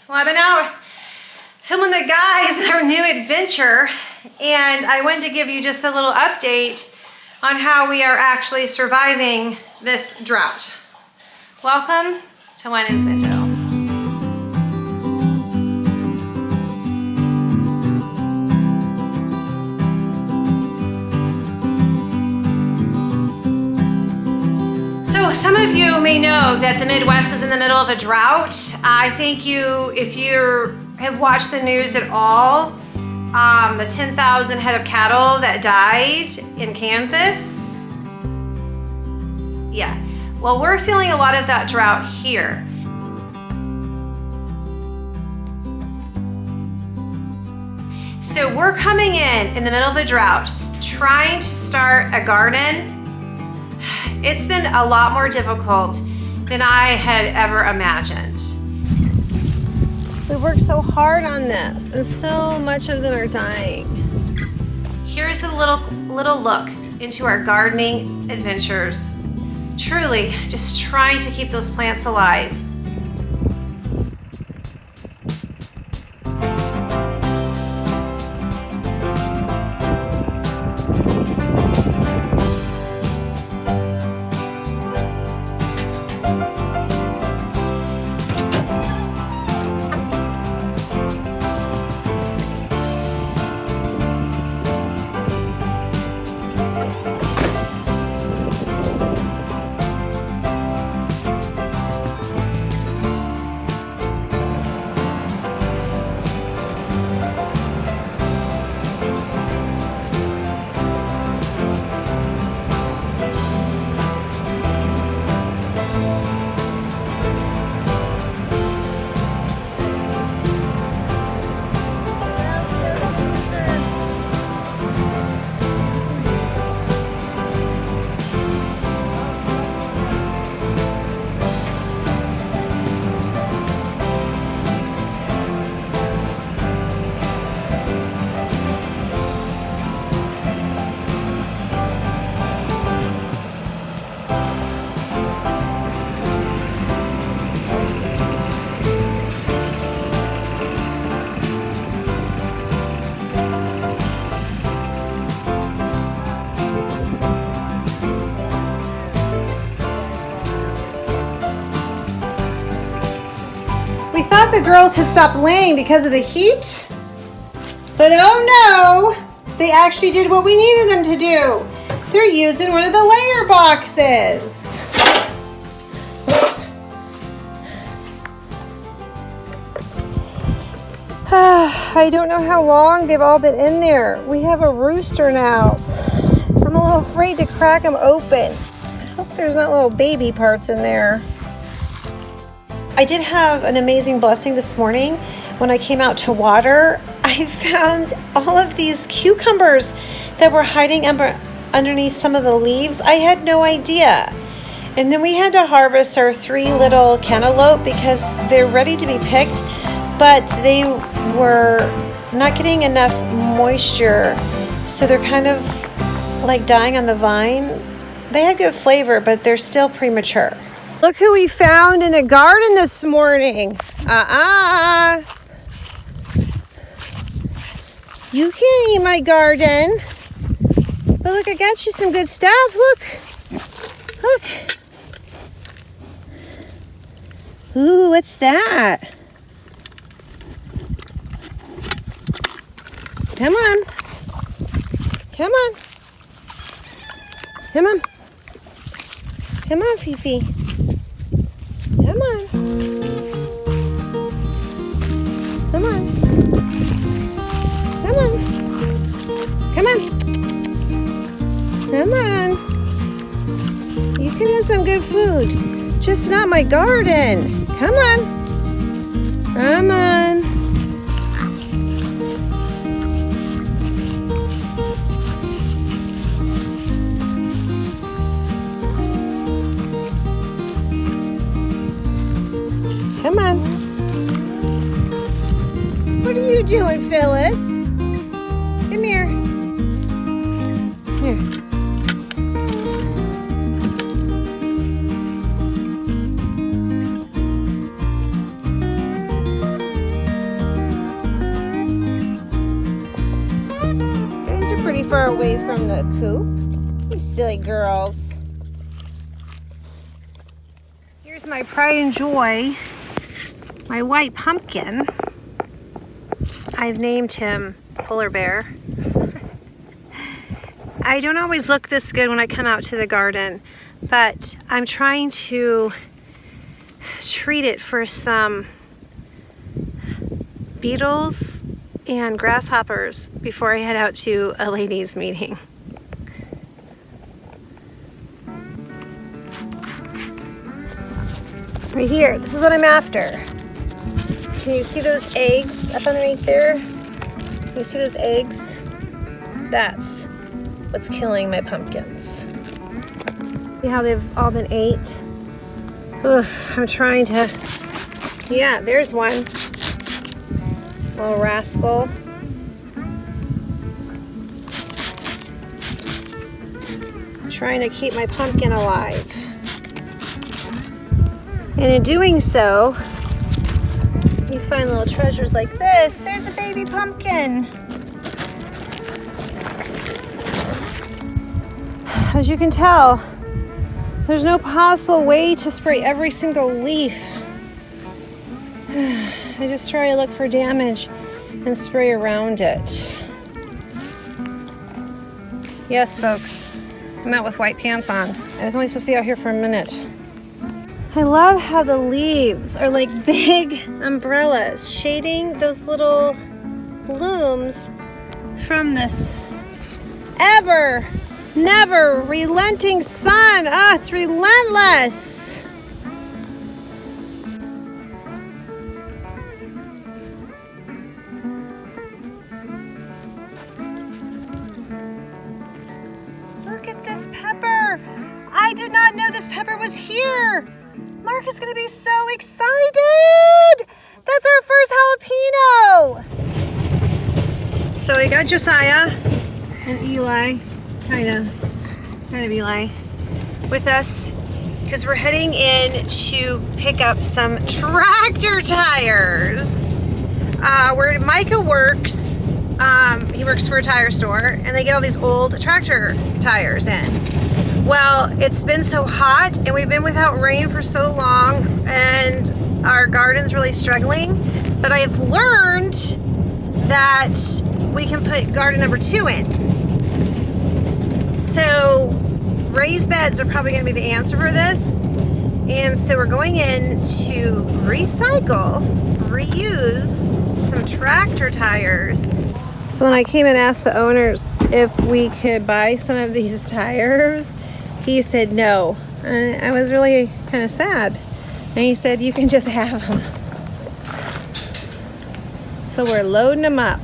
Well, I've been out filming the guys in our new adventure, and I wanted to give you just a little update on how we are actually surviving this drought. Welcome to Winans Window. So some of you may know that the Midwest is in the middle of a drought. I think if you have watched the news at all, the 10,000 head of cattle that died in Kansas. Yeah, well, we're feeling a lot of that drought here. So we're coming in the middle of a drought, trying to start a garden. It's been a lot more difficult than I had ever imagined. We worked so hard on this, and so much of them are dying. Here's a little look into our gardening adventures. Truly, just trying to keep those plants alive. We thought the girls had stopped laying because of the heat, but oh no, they actually did what we needed them to do. They're using one of the layer boxes. Oops. I don't know how long they've all been in there. We have a rooster now. I'm a little afraid to crack them open. I hope there's not little baby parts in there. I did have an amazing blessing this morning. When I came out to water, I found all of these cucumbers that were hiding underneath some of the leaves. I had no idea. And then we had to harvest our 3 little cantaloupe because they're ready to be picked, but they were not getting enough moisture. So they're kind of like dying on the vine. They had good flavor, but they're still premature. Look who we found in the garden this morning. You can't eat my garden. But look, I got you some good stuff. Look. Ooh, what's that? Come on. Come on, Fifi. Come on. You can have some good food, just not my garden. Come on. Come on. What are you doing, Phyllis? Come here. Here. far away from the coop. You silly girls. Here's my pride and joy, my white pumpkin. I've named him Polar Bear. I don't always look this good when I come out to the garden, but I'm trying to treat it for some beetles and grasshoppers before I head out to a ladies' meeting. Right here, this is what I'm after. Can you see those eggs up underneath there? Can you see those eggs? That's what's killing my pumpkins. See how they've all been ate? Oof, I'm trying to, yeah, there's one. Little rascal. Trying to keep my pumpkin alive. And in doing so, you find little treasures like this. There's a baby pumpkin. As you can tell, there's no possible way to spray every single leaf. I just try to look for damage and spray around it. Yes, folks, I'm out with white pants on. I was only supposed to be out here for a minute. I love how the leaves are like big umbrellas, shading those little blooms from this never relenting sun. Ah, it's relentless. Look at this pepper. I did not know this pepper was here. Mark is gonna be so excited. That's our first jalapeno. So we got Josiah and Eli, kind of Eli, with us because we're heading in to pick up some tractor tires. Where Micah works, he works for a tire store, and they get all these old tractor tires in. Well, it's been so hot and we've been without rain for so long and our garden's really struggling, but I have learned that we can put garden number 2 in. So raised beds are probably going to be the answer for this. And so we're going in to reuse some tractor tires. So when I came and asked the owners if we could buy some of these tires, he said no. And I was really kind of sad. And he said, you can just have them. So we're loading them up.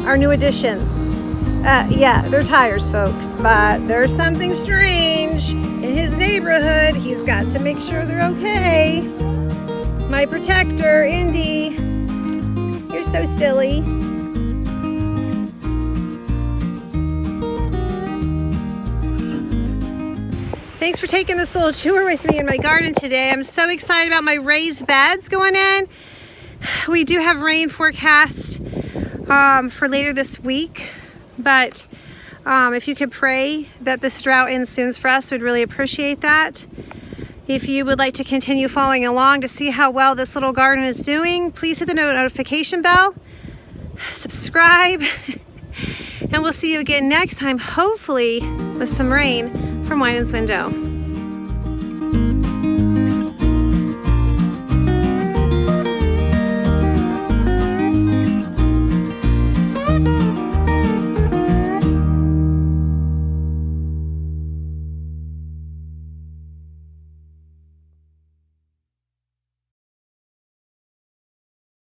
Our new additions. Yeah, they're tires, folks, but there's something strange in his neighborhood. He's got to make sure they're okay. My protector, Indy. You're so silly. Thanks for taking this little tour with me in my garden today. I'm so excited about my raised beds going in. We do have rain forecast for later this week, but if you could pray that this drought ends soon for us, we'd really appreciate that. If you would like to continue following along to see how well this little garden is doing, please hit the notification bell, subscribe, and we'll see you again next time, hopefully with some rain from Winans Window.